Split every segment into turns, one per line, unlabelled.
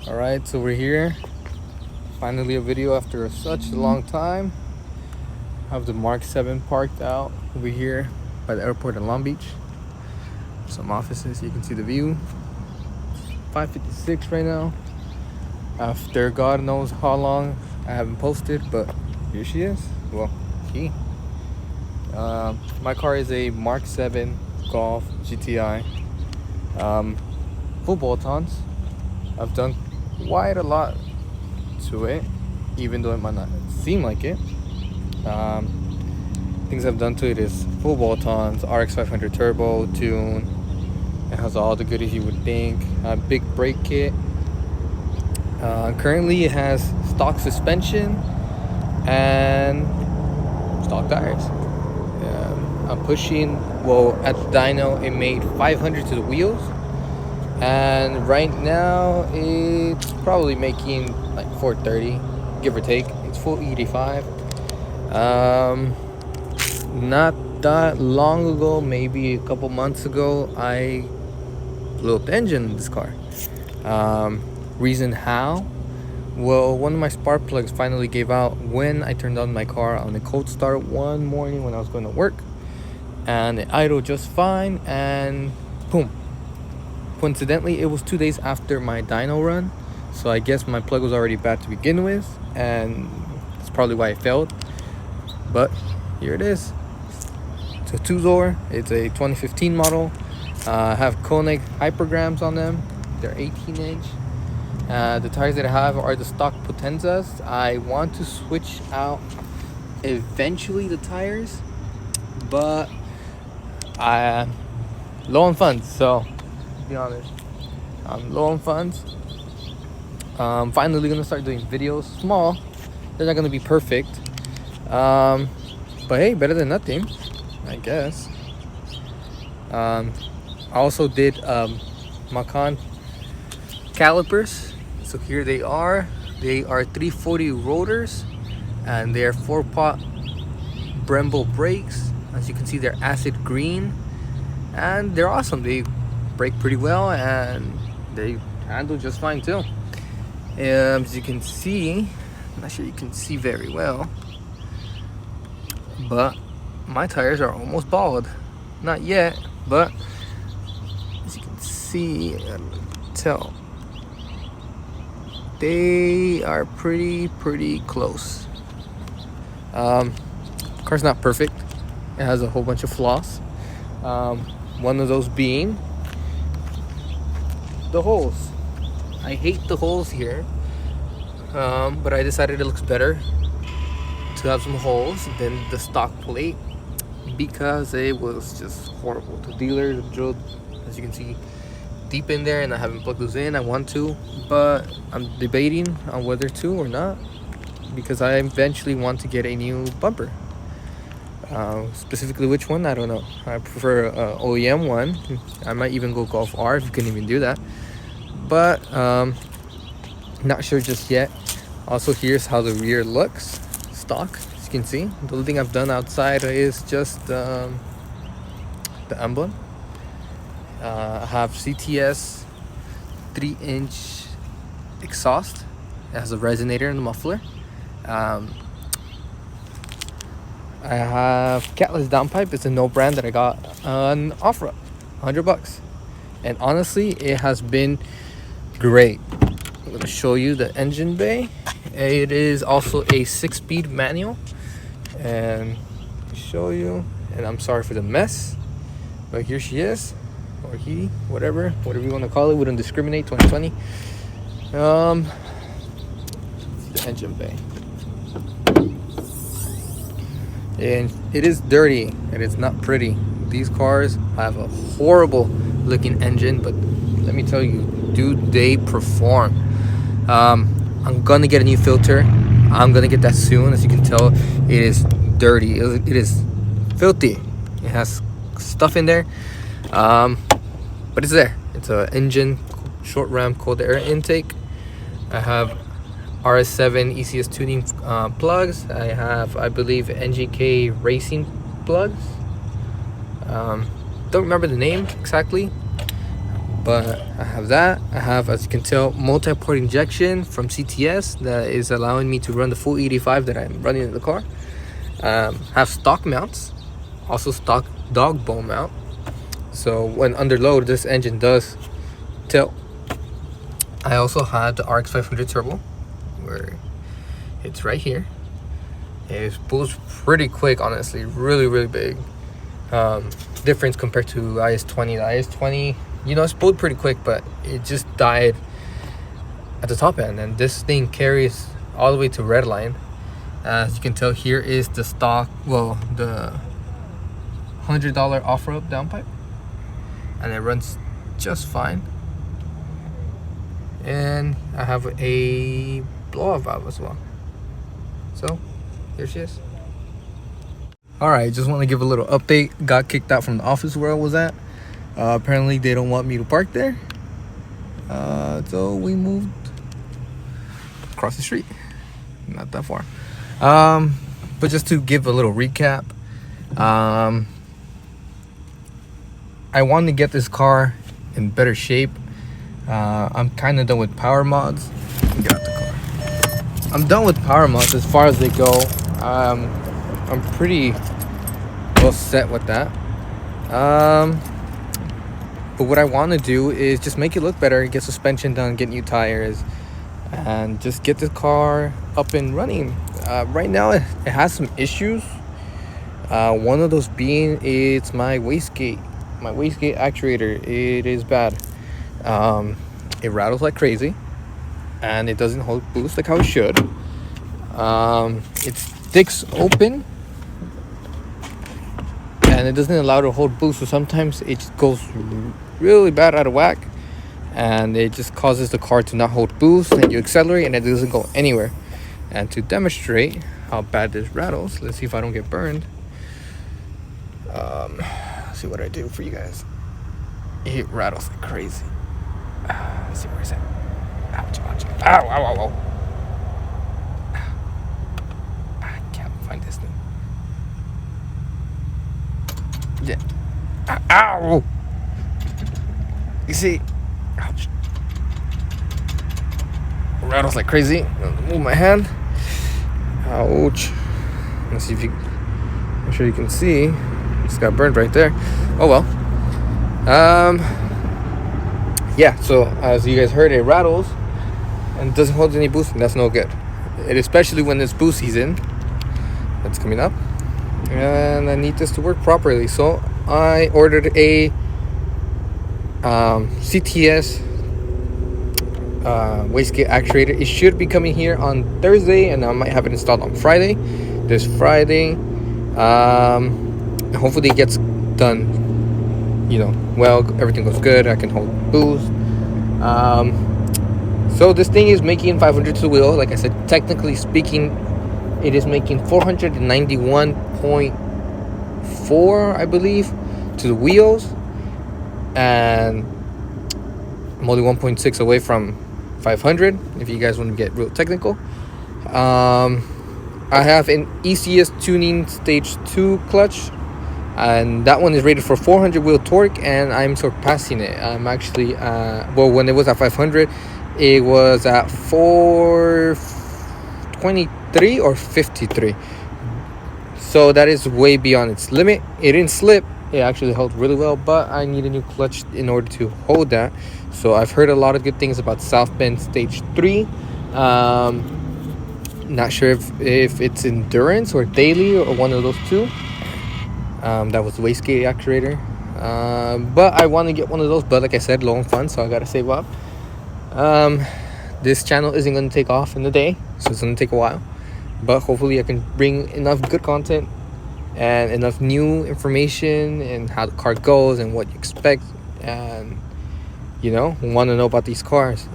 Alright, so we're here. Finally a video after such a long time. I have the Mark 7 parked out over here by the airport in Long Beach. Some offices, you can see the view. 5:56 right now. After God knows how long I haven't posted, but here she is. Well, he. My car is a Mark 7 Golf GTI. Full bolt-ons. I've done quite a lot to it, even though it might not seem like it. Things I've done to it is full bolt-ons, RX 500 turbo, tune. It has all the goodies you would think. A big brake kit. Currently it has stock suspension and stock tires. I'm pushing, well, at the dyno it made 500 to the wheels, and right now it's probably making like 430, give or take. It's full 85. Not that long ago, maybe a couple months ago, I blew up the engine in this car. Reason how? Well, one of my spark plugs finally gave out when I turned on my car on a cold start one morning when I was going to work, and it idled just fine, and boom. Coincidentally, it was 2 days after my dyno run, so I guess my plug was already bad to begin with, and that's probably why it failed. But here it is. It's a two-door. It's a 2015 model. I have Koenig hypergrams on them. They're 18-inch. The tires that I have are the stock Potenzas. I want to switch out eventually the tires, but I'm low on funds, so to be honest, I'm low on funds. I'm finally gonna start doing videos. Small, they're not gonna be perfect, but hey, better than nothing, I guess. I also did Macan calipers. So here they are. They are 340 rotors, and they're 4-pot Brembo brakes. As you can see, they're acid green, and they're awesome. They brake pretty well, and they handle just fine too. As you can see, I'm not sure you can see very well, but my tires are almost bald. Not yet, but as you can see, tell, they are pretty close. Car's not perfect. It has a whole bunch of flaws. One of those being the holes. I hate the holes here, but I decided it looks better to have some holes than the stock plate, because it was just horrible. The dealer drilled, as you can see, deep in there, and I haven't plugged those in. I want to, but I'm debating on whether to or not, because I eventually want to get a new bumper. Specifically which one, I don't know. I prefer OEM one. I might even go Golf R if you can even do that, but not sure just yet. Also, here's how the rear looks stock. As you can see, the only thing I've done outside is just the emblem. I have CTS 3-inch exhaust. It has a resonator and a muffler. I have catless downpipe. It's a no brand that I got on OfferUp, $100, and honestly, it has been great. I'm gonna show you the engine bay. It is also a 6-speed manual, and show you. And I'm sorry for the mess, but here she is, or he, whatever you want to call it. We don't discriminate. 2020. The engine bay. And it is dirty and it's not pretty. These cars have a horrible looking engine, but let me tell you, dude, they perform. I'm gonna get a new filter. I'm gonna get that soon. As you can tell, it is dirty. It is filthy. It has stuff in there, but it's there. It's a engine short ram cold air intake. I have RS7 ECS tuning plugs. I have, I believe, NGK racing plugs. Don't remember the name exactly, But I have that. I have, as you can tell, multi-port injection from CTS that is allowing me to run the full 85 that I'm running in the car. Have stock mounts, also stock dog bone mount. So when under load, this engine does tilt. I also had the RX 500 turbo, where it's right here. It pulls pretty quick, honestly, really big. Difference compared to IS-20. The IS-20, it's pulled pretty quick, but it just died at the top end, and this thing carries all the way to redline. As you can tell, here is the stock, the $100 off-road downpipe, and it runs just fine. And I have a blow-off valve as well. So here she is. Alright, just want to give a little update. Got kicked out from the office where I was at. Apparently they don't want me to park there. So we moved across the street. Not that far. But just to give a little recap. I want to get this car in better shape. I'm kind of done with power mods. Get out the car. I'm done with power mods as far as they go. I'm pretty well set with that. But what I want to do is just make it look better, get suspension done, get new tires, and just get the car up and running. Right now it has some issues. One of those being it's my wastegate actuator. It is bad. It rattles like crazy, and it doesn't hold boost like how it should. It sticks open, and it doesn't allow it to hold boost, so sometimes it just goes really bad out of whack, and it just causes the car to not hold boost, and you accelerate and it doesn't go anywhere. And to demonstrate how bad this rattles, let's see if I don't get burned. Let's see what I do for you guys. It rattles like crazy. Let's see where it's at. Ouch. Ow. I can't find this thing. Yeah. Ow! You see? Ouch. It rattles like crazy. Move my hand. Ouch. Let's see if you... I'm sure you can see. Just got burned right there. Oh well. Yeah, so as you guys heard, it rattles and doesn't hold any boost, and that's no good. And especially when it's boost season that's coming up, and I need this to work properly. So I ordered a CTS wastegate actuator. It should be coming here on Thursday, and I might have it installed on Friday. This Friday. Hopefully it gets done, well, everything goes good, I can hold boost. So this thing is making 500 to the wheel. Like I said, technically speaking, it is making 491.4, I believe, to the wheels, and I'm only 1.6 away from 500, if you guys want to get real technical. I have an ECS tuning stage 2 clutch, and that one is rated for 400 wheel torque, and I'm surpassing it. I'm actually when it was at 500, it was at 423 or 53, so that is way beyond its limit. It didn't slip, it actually held really well, but I need a new clutch in order to hold that. So I've heard a lot of good things about South Bend stage 3. Not sure if it's endurance or daily or one of those two. That was the wastegate actuator. But I want to get one of those, but like I said, low on funds, so I gotta save up. This channel isn't going to take off in a day, so it's going to take a while, but hopefully I can bring enough good content and enough new information and how the car goes and what you expect, and want to know about these cars.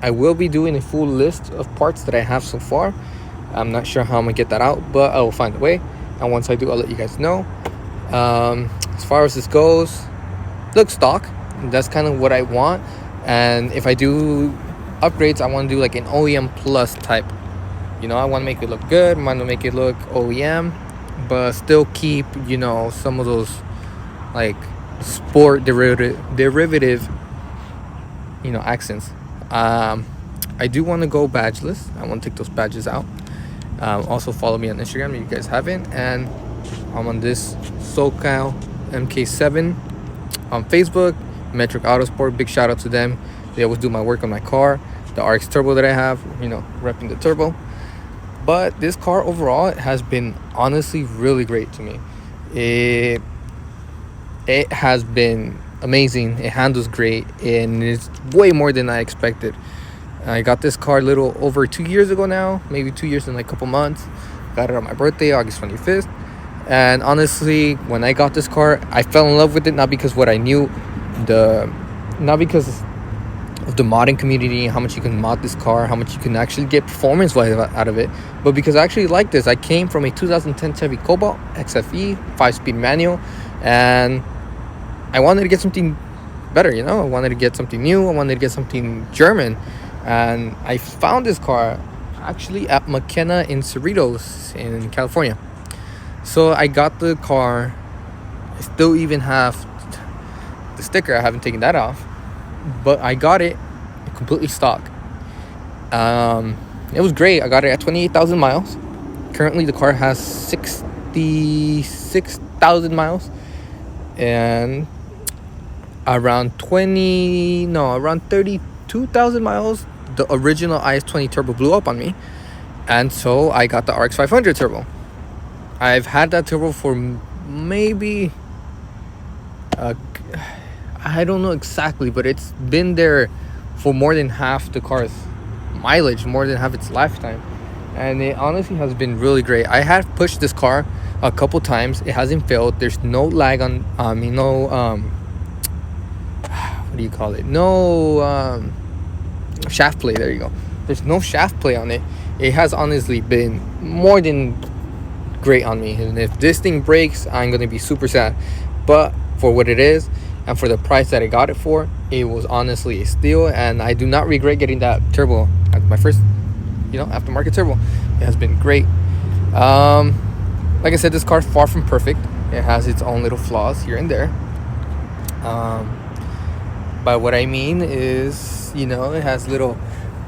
I will be doing a full list of parts that I have so far. I'm not sure how I'm gonna get that out, but I will find a way, and once I do, I'll let you guys know. As far as this goes, looks stock. That's kind of what I want, and if I do upgrades, I want to do like an OEM plus type. I want to make it look good, I want to make it look OEM, but still keep some of those like sport derivative, accents. I do want to go badgeless. I want to take those badges out. Also follow me on Instagram if you guys haven't, and I'm on this SoCal MK7 on Facebook. Metric Autosport, big shout out to them. They always do my work on my car, the RX Turbo that I have, repping the turbo. But this car overall has been honestly really great to me. It has been amazing. It handles great, and it's way more than I expected. I got this car a little over 2 years ago now, maybe 2 years and like a couple months. Got it on my birthday, August 25th. And honestly, when I got this car, I fell in love with it, not because what I knew, not because of the modding community, how much you can mod this car, how much you can actually get performance-wise out of it, but because I actually like this. I came from a 2010 Chevy Cobalt XFE 5-speed manual, and I wanted to get something better, I wanted to get something new. I wanted to get something German. And I found this car actually at McKenna in Cerritos in California. So I got the car. I still even have the sticker. I haven't taken that off. But I got it completely stock. It was great. I got it at 28,000 miles. Currently the car has 66,000 miles. And around 32,000 miles, the original IS-20 turbo blew up on me, and so I got the RX 500 turbo. I've had that turbo for maybe I don't know exactly, but it's been there for more than half the car's mileage, more than half its lifetime, and it honestly has been really great. I have pushed this car a couple times. It hasn't failed. There's no lag on what do you call it? No shaft play. There you go. There's no shaft play on it. It has honestly been more than great on me. And if this thing breaks, I'm going to be super sad. But for what it is and for the price that I got it for, it was honestly a steal. And I do not regret getting that turbo as my first, aftermarket turbo. It has been great. Like I said, this car is far from perfect. It has its own little flaws here and there. But what I mean is, it has little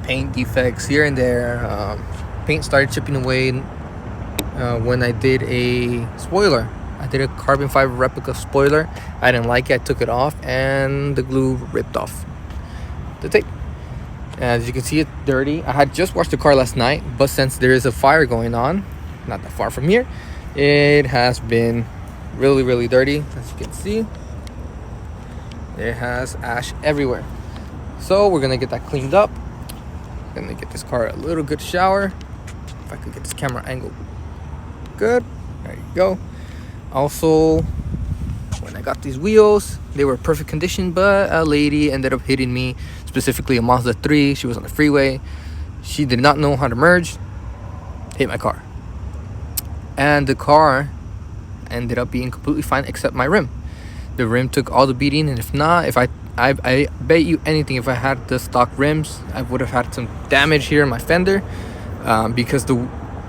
paint defects here and there. Paint started chipping away when I did a spoiler. I did a carbon fiber replica spoiler. I didn't like it. I took it off, and the glue ripped off the tape. As you can see, it's dirty. I had just washed the car last night, but since there is a fire going on, not that far from here, it has been really, really dirty. As you can see, it has ash everywhere. So we're gonna get that cleaned up. Gonna get this car a little good shower. If I could get this camera angle good. There you go. Also, when I got these wheels, they were perfect condition, but a lady ended up hitting me, specifically a Mazda 3. She was on the freeway. She did not know how to merge, hit my car. And the car ended up being completely fine except my rim. The rim took all the beating, and if I bet you anything, if I had the stock rims, I would have had some damage here in my fender, because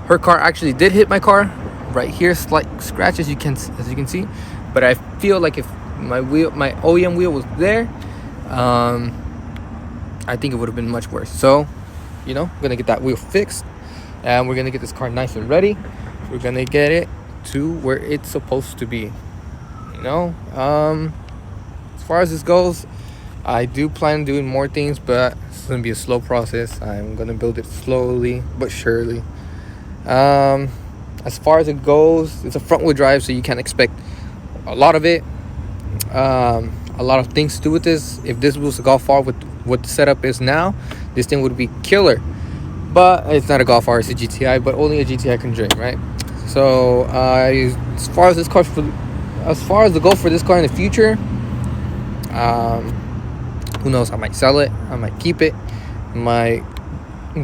her car actually did hit my car right here, slight scratch as you can see. But I feel like if my OEM wheel was there, I think it would have been much worse. So, I'm gonna get that wheel fixed, and we're gonna get this car nice and ready. We're gonna get it to where it's supposed to be. As far as this goes, I do plan on doing more things, but it's going to be a slow process. I'm going to build it slowly but surely. As far as it goes, it's a front wheel drive, so you can't expect a lot of it. A lot of things to do with this. If this was a Golf R with what the setup is now, this thing would be killer. But it's not a Golf R, it's a GTI, but only a GTI can dream, right? So as far as the goal for this car in the future, who knows? I might sell it, I might keep it, I might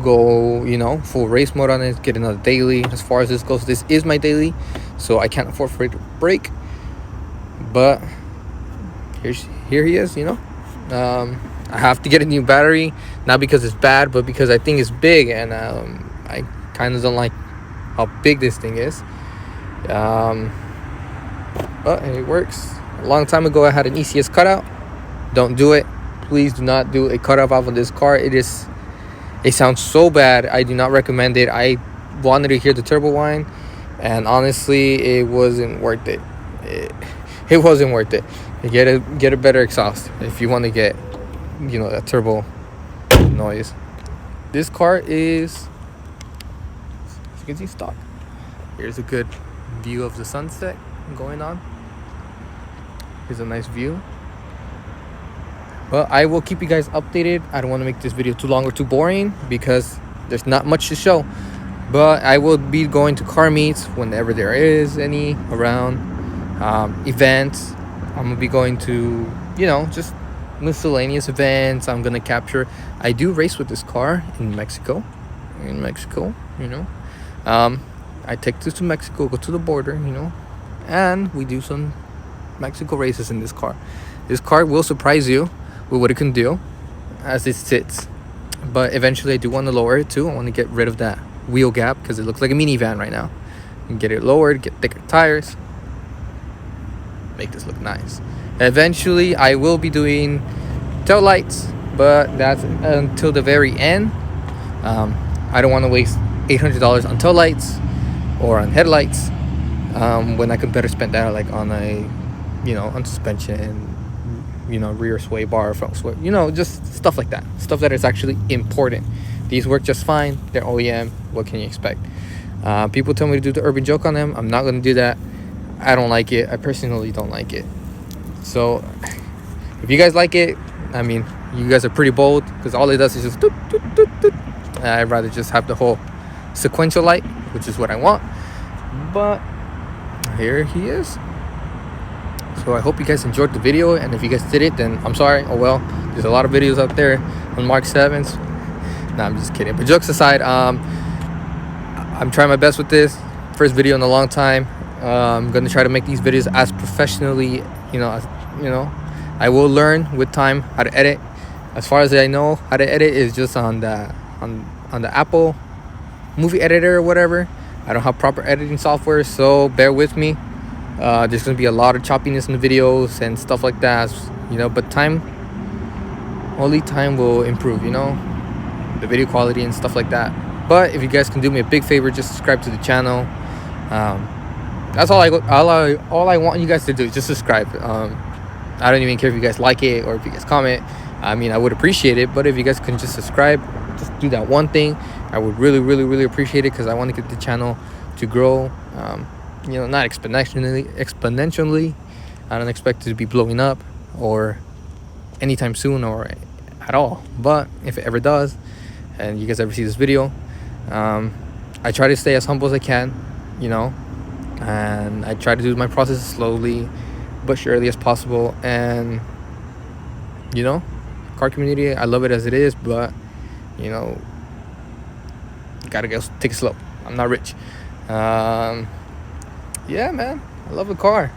go full race mode on it, get another daily. As far as this goes, this is my daily, so I can't afford for it to break. But here he is. I have to get a new battery, not because it's bad, but because I think it's big, and I kind of don't like how big this thing is. But it works. A long time ago, I had an ECS cutout. Don't do it. Please do not do a cutout valve on this car. It sounds so bad. I do not recommend it. I wanted to hear the turbo whine, and honestly, it wasn't worth it. It wasn't worth it. Get a better exhaust if you want to get, that turbo noise. This car is, as you can see, stock. Here's a good view of the sunset going on. Here's a nice view. Well, I will keep you guys updated. I don't want to make this video too long or too boring because there's not much to show. But I will be going to car meets whenever there is any around, events. I'm going to be going to, just miscellaneous events. I'm going to capture. I do race with this car in Mexico. I take this to Mexico, go to the border, and we do some Mexico races in this car. This car will surprise you with what it can do as it sits, but eventually I do want to lower it too. I want to get rid of that wheel gap because it looks like a minivan right now, and get it lowered, get thicker tires, make this look nice. Eventually I will be doing tail lights, but that's until the very end. I don't want to waste $800 on tail lights or on headlights when I could better spend that like on a on suspension, rear sway bar, front sway, just stuff like that. Stuff that is actually important. These work just fine. They're OEM. What can you expect? People tell me to do the urban joke on them. I'm not going to do that. I don't like it. I personally don't like it. So if you guys like it, you guys are pretty bold because all it does is just doot, doot, doot, doot. I'd rather just have the whole sequential light, which is what I want. But here he is. So I hope you guys enjoyed the video, and if you guys did it, then I'm sorry. Oh well, there's a lot of videos out there on Mark 7s. Nah, I'm just kidding. But jokes aside, I'm trying my best with this. First video in a long time. I'm gonna try to make these videos as professionally, I will learn with time how to edit. As far as I know how to edit is just on the Apple movie editor or whatever. I don't have proper editing software, so bear with me. There's gonna be a lot of choppiness in the videos and stuff like that, but only time will improve, the video quality and stuff like that. But if you guys can do me a big favor, just subscribe to the channel. That's all I want you guys to do, just subscribe. I don't even care if you guys like it or if you guys comment. I would appreciate it, but if you guys can just subscribe, just do that one thing, I would really, really, really appreciate it, because I want to get the channel to grow. Not exponentially. I don't expect it to be blowing up or anytime soon or at all. But if it ever does, and you guys ever see this video, I try to stay as humble as I can, and I try to do my process as slowly but surely as possible. And car community, I love it as it is, but gotta go take it slow. I'm not rich. Yeah, man, I love the car.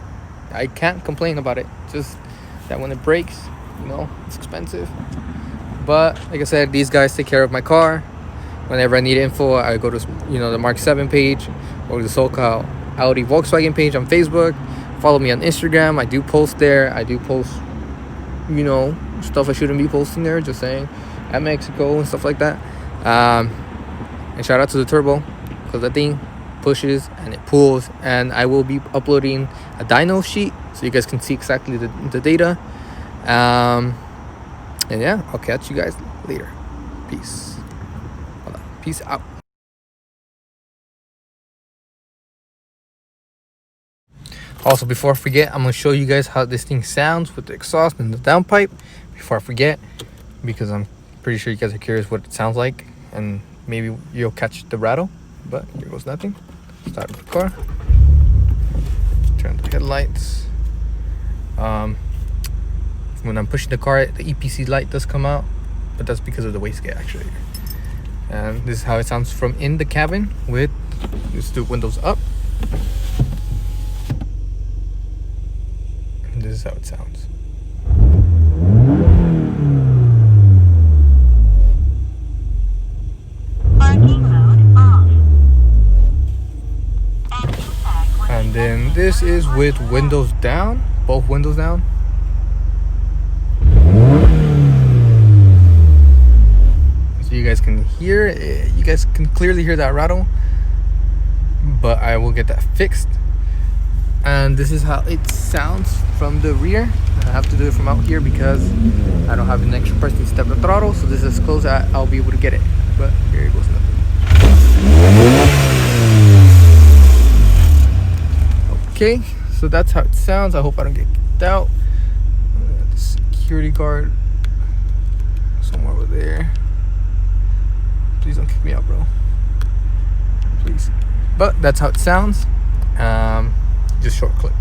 I can't complain about it. Just that when it breaks, it's expensive. But like I said, these guys take care of my car. Whenever I need info, I go to the Mark 7 page or the SoCal Audi Volkswagen page on Facebook. Follow me on Instagram. I do post there. I do post stuff I shouldn't be posting there, just saying, at Mexico and stuff like that. And shout out to the turbo, because that thing pushes and it pulls. And I will be uploading a dyno sheet so you guys can see exactly the data. And yeah, I'll catch you guys later. Peace. Hold on. Peace out. Also, before I forget, I'm going to show you guys how this thing sounds with the exhaust and the downpipe before I forget, because I'm pretty sure you guys are curious what it sounds like, and maybe you'll catch the rattle. But here goes nothing. Start the car. Turn the headlights. When I'm pushing the car, the EPC light does come out, but that's because of the wastegate actually. And this is how it sounds from in the cabin with just the windows up. And this is how it sounds. And then this is with windows down. both windows down. So you guys can hear it. You guys can clearly hear that rattle, but I will get that fixed. And this is how it sounds from the rear. I have to do it from out here because I don't have an extra person to step the throttle, so this is as close as I'll be able to get it. But here it goes. Okay, so that's how it sounds. I hope I don't get kicked out. The security guard somewhere over there. Please don't kick me out, bro. Please. But that's how it sounds. Just short clip.